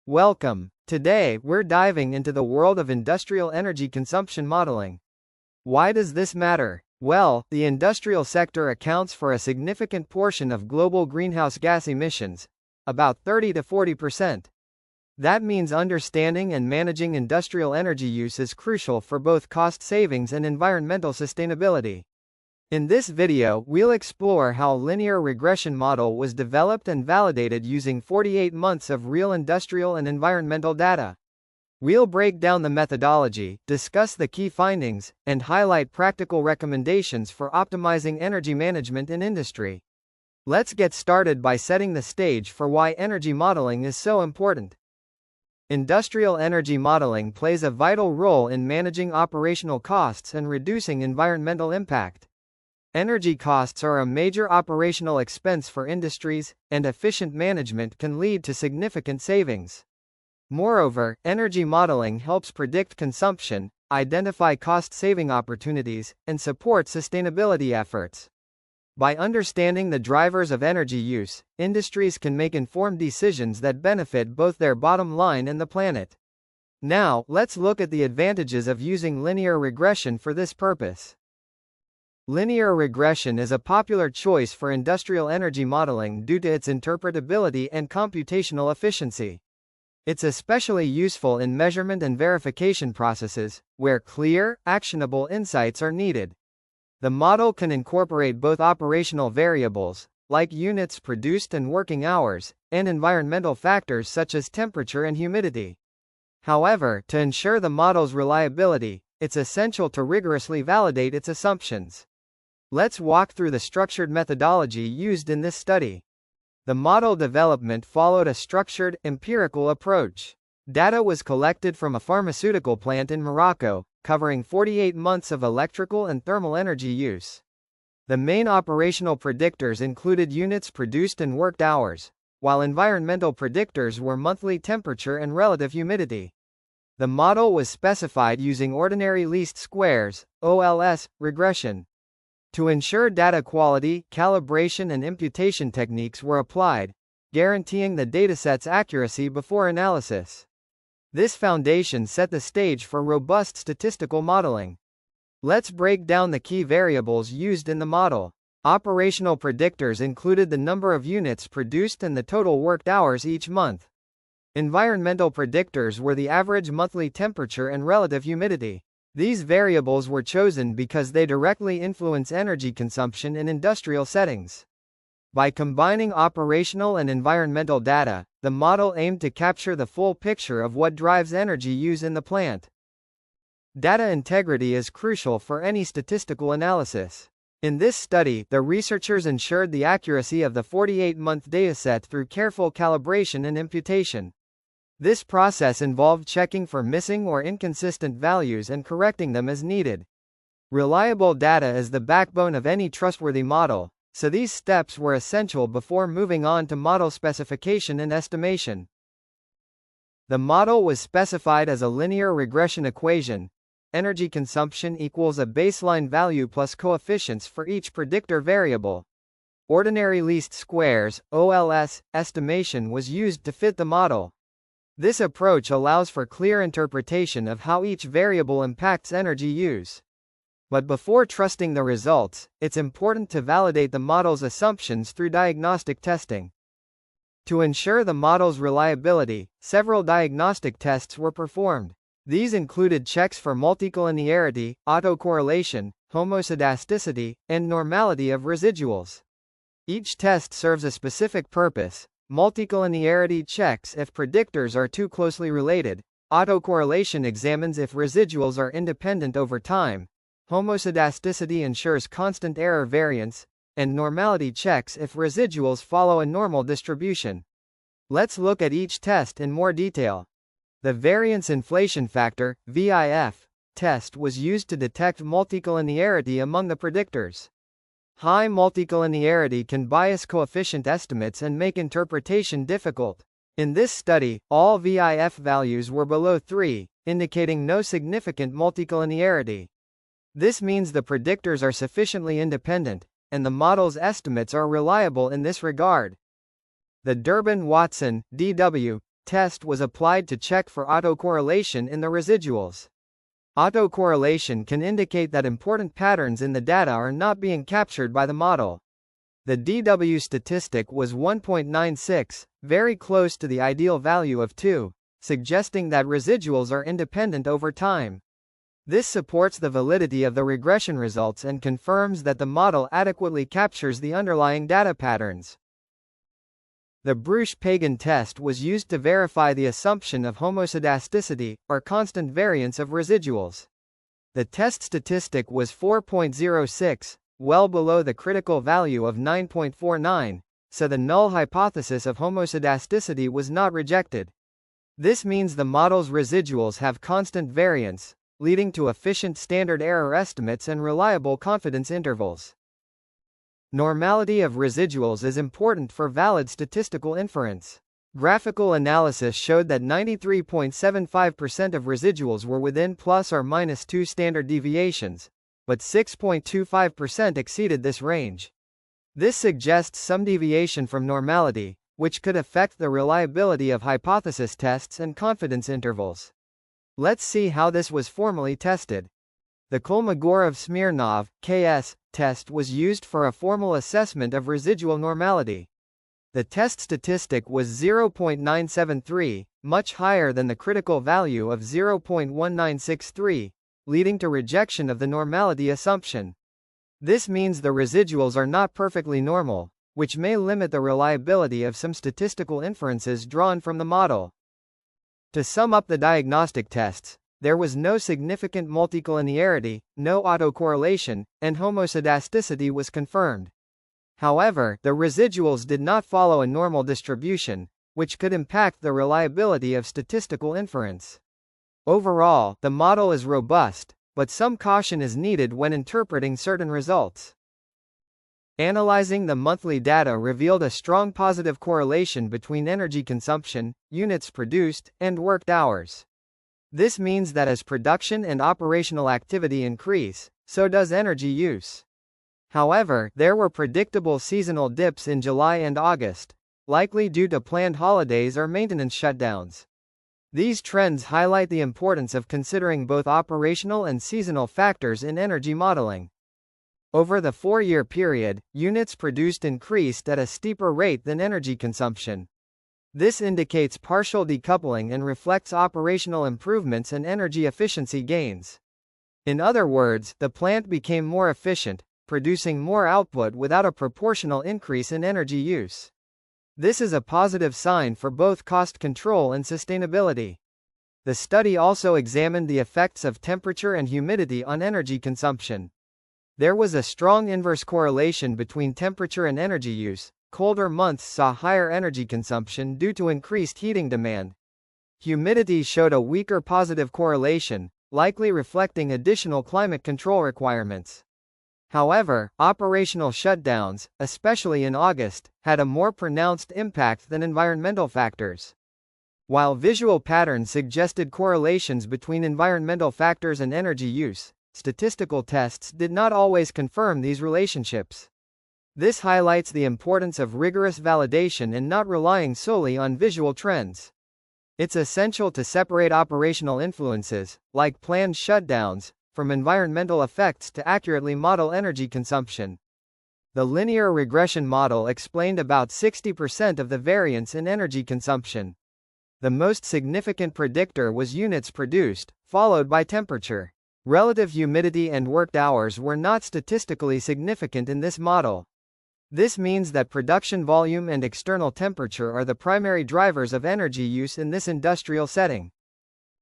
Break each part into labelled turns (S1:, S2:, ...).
S1: Welcome. Today, we're diving into the world of industrial energy consumption modeling. Why does this matter? Well, the industrial sector accounts for a significant portion of global greenhouse gas emissions, about 30 to 40%. That means understanding and managing industrial energy use is crucial for both cost savings and environmental sustainability. In this video, we'll explore how a linear regression model was developed and validated using 48 months of real industrial and environmental data. We'll break down the methodology, discuss the key findings, and highlight practical recommendations for optimizing energy management in industry. Let's get started by setting the stage for why energy modeling is so important. Industrial energy modeling plays a vital role in managing operational costs and reducing environmental impact. Energy costs are a major operational expense for industries, and efficient management can lead to significant savings. Moreover, energy modeling helps predict consumption, identify cost-saving opportunities, and support sustainability efforts. By understanding the drivers of energy use, industries can make informed decisions that benefit both their bottom line and the planet. Now, let's look at the advantages of using linear regression for this purpose. Linear regression is a popular choice for industrial energy modeling due to its interpretability and computational efficiency. It's especially useful in measurement and verification processes, where clear, actionable insights are needed. The model can incorporate both operational variables, like units produced and working hours, and environmental factors such as temperature and humidity. However, to ensure the model's reliability, it's essential to rigorously validate its assumptions. Let's walk through the structured methodology used in this study. The model development followed a structured, empirical approach. Data was collected from a pharmaceutical plant in Morocco, covering 48 months of electrical and thermal energy use. The main operational predictors included units produced and worked hours, while environmental predictors were monthly temperature and relative humidity. The model was specified using ordinary least squares, OLS, regression. To ensure data quality, calibration and imputation techniques were applied, guaranteeing the dataset's accuracy before analysis. This foundation set the stage for robust statistical modeling. Let's break down the key variables used in the model. Operational predictors included the number of units produced and the total worked hours each month. Environmental predictors were the average monthly temperature and relative humidity. These variables were chosen because they directly influence energy consumption in industrial settings. By combining operational and environmental data, the model aimed to capture the full picture of what drives energy use in the plant. Data integrity is crucial for any statistical analysis. In this study, the researchers ensured the accuracy of the 48-month dataset through careful calibration and imputation. This process involved checking for missing or inconsistent values and correcting them as needed. Reliable data is the backbone of any trustworthy model, so these steps were essential before moving on to model specification and estimation. The model was specified as a linear regression equation. Energy consumption equals a baseline value plus coefficients for each predictor variable. Ordinary least squares, OLS, estimation was used to fit the model. This approach allows for clear interpretation of how each variable impacts energy use. But before trusting the results, it's important to validate the model's assumptions through diagnostic testing. To ensure the model's reliability, several diagnostic tests were performed. These included checks for multicollinearity, autocorrelation, homoscedasticity, and normality of residuals. Each test serves a specific purpose. Multicollinearity checks if predictors are too closely related. Autocorrelation examines if residuals are independent over time. Homoscedasticity ensures constant error variance, and normality checks if residuals follow a normal distribution. Let's look at each test in more detail. The variance inflation factor, VIF, test was used to detect multicollinearity among the predictors. High multicollinearity can bias coefficient estimates and make interpretation difficult. In this study, all VIF values were below 3, indicating no significant multicollinearity. This means the predictors are sufficiently independent, and the model's estimates are reliable in this regard. The Durbin-Watson (DW) test was applied to check for autocorrelation in the residuals. Autocorrelation can indicate that important patterns in the data are not being captured by the model. The DW statistic was 1.96, very close to the ideal value of 2, suggesting that residuals are independent over time. This supports the validity of the regression results and confirms that the model adequately captures the underlying data patterns. The Bruch-Pagan test was used to verify the assumption of homoscedasticity, or constant variance of residuals. The test statistic was 4.06, well below the critical value of 9.49, so the null hypothesis of homoscedasticity was not rejected. This means the model's residuals have constant variance, leading to efficient standard error estimates and reliable confidence intervals. Normality of residuals is important for valid statistical inference. Graphical analysis showed that 93.75% of residuals were within plus or minus 2 standard deviations, but 6.25% exceeded this range. This suggests some deviation from normality, which could affect the reliability of hypothesis tests and confidence intervals. Let's see how this was formally tested. The Kolmogorov-Smirnov (KS) test was used for a formal assessment of residual normality. The test statistic was 0.973, much higher than the critical value of 0.1963, leading to rejection of the normality assumption. This means the residuals are not perfectly normal, which may limit the reliability of some statistical inferences drawn from the model. To sum up the diagnostic tests, there was no significant multicollinearity, no autocorrelation, and homoscedasticity was confirmed. However, the residuals did not follow a normal distribution, which could impact the reliability of statistical inference. Overall, the model is robust, but some caution is needed when interpreting certain results. Analyzing the monthly data revealed a strong positive correlation between energy consumption, units produced, and worked hours. This means that as production and operational activity increase, so does energy use. However, there were predictable seasonal dips in July and August, likely due to planned holidays or maintenance shutdowns. These trends highlight the importance of considering both operational and seasonal factors in energy modeling. Over the 4-year period, units produced increased at a steeper rate than energy consumption. This indicates partial decoupling and reflects operational improvements and energy efficiency gains. In other words, the plant became more efficient, producing more output without a proportional increase in energy use. This is a positive sign for both cost control and sustainability. The study also examined the effects of temperature and humidity on energy consumption. There was a strong inverse correlation between temperature and energy use. Colder months saw higher energy consumption due to increased heating demand. Humidity showed a weaker positive correlation, likely reflecting additional climate control requirements. However, operational shutdowns, especially in August, had a more pronounced impact than environmental factors. While visual patterns suggested correlations between environmental factors and energy use, statistical tests did not always confirm these relationships. This highlights the importance of rigorous validation and not relying solely on visual trends. It's essential to separate operational influences, like planned shutdowns, from environmental effects to accurately model energy consumption. The linear regression model explained about 60% of the variance in energy consumption. The most significant predictor was units produced, followed by temperature. Relative humidity and worked hours were not statistically significant in this model. This means that production volume and external temperature are the primary drivers of energy use in this industrial setting.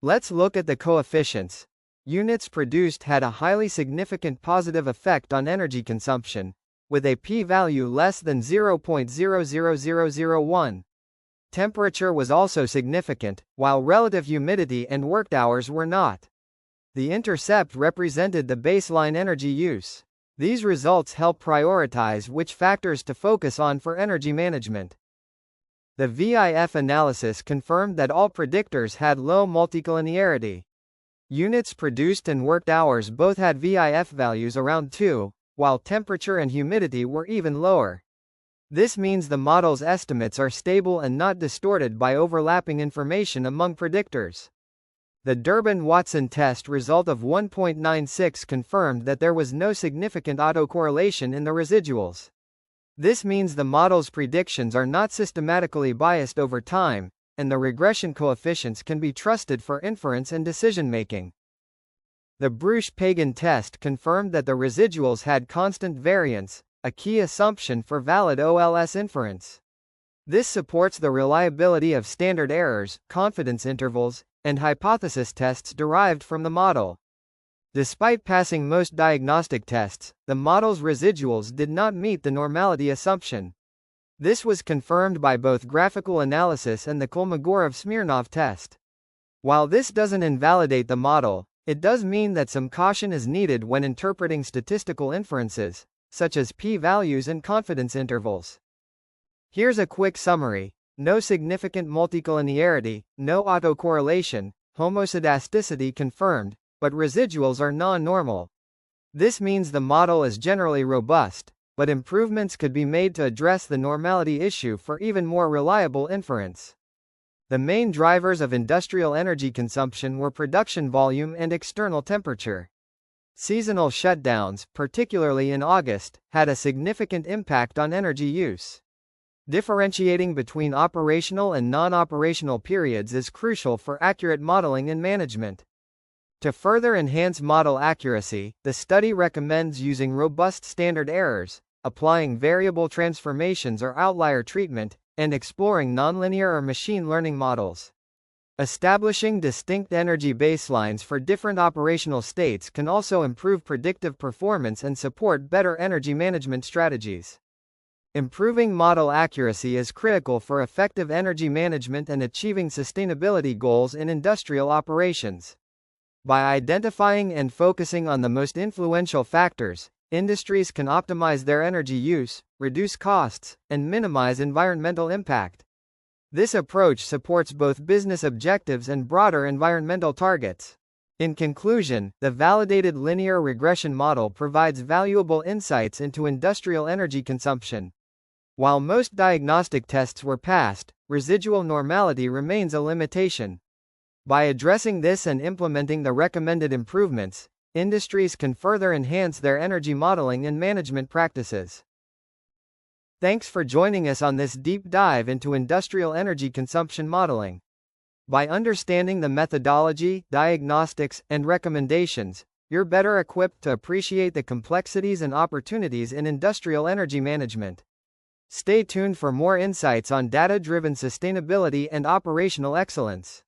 S1: Let's look at the coefficients. Units produced had a highly significant positive effect on energy consumption, with a p-value less than 0.00001. Temperature was also significant, while relative humidity and worked hours were not. The intercept represented the baseline energy use. These results help prioritize which factors to focus on for energy management. The VIF analysis confirmed that all predictors had low multicollinearity. Units produced and worked hours both had VIF values around 2, while temperature and humidity were even lower. This means the model's estimates are stable and not distorted by overlapping information among predictors. The Durbin-Watson test result of 1.96 confirmed that there was no significant autocorrelation in the residuals. This means the model's predictions are not systematically biased over time, and the regression coefficients can be trusted for inference and decision-making. The Bruch-Pagan test confirmed that the residuals had constant variance, a key assumption for valid OLS inference. This supports the reliability of standard errors, confidence intervals, and hypothesis tests derived from the model. Despite passing most diagnostic tests, the model's residuals did not meet the normality assumption. This was confirmed by both graphical analysis and the Kolmogorov-Smirnov test. While this doesn't invalidate the model, it does mean that some caution is needed when interpreting statistical inferences, such as p-values and confidence intervals. Here's a quick summary. No significant multicollinearity, no autocorrelation, homoscedasticity confirmed, but residuals are non-normal. This means the model is generally robust, but improvements could be made to address the normality issue for even more reliable inference. The main drivers of industrial energy consumption were production volume and external temperature. Seasonal shutdowns, particularly in August, had a significant impact on energy use. Differentiating between operational and non-operational periods is crucial for accurate modeling and management. To further enhance model accuracy, the study recommends using robust standard errors, applying variable transformations or outlier treatment, and exploring nonlinear or machine learning models. Establishing distinct energy baselines for different operational states can also improve predictive performance and support better energy management strategies. Improving model accuracy is critical for effective energy management and achieving sustainability goals in industrial operations. By identifying and focusing on the most influential factors, industries can optimize their energy use, reduce costs, and minimize environmental impact. This approach supports both business objectives and broader environmental targets. In conclusion, the validated linear regression model provides valuable insights into industrial energy consumption. While most diagnostic tests were passed, residual normality remains a limitation. By addressing this and implementing the recommended improvements, industries can further enhance their energy modeling and management practices. Thanks for joining us on this deep dive into industrial energy consumption modeling. By understanding the methodology, diagnostics, and recommendations, you're better equipped to appreciate the complexities and opportunities in industrial energy management. Stay tuned for more insights on data-driven sustainability and operational excellence.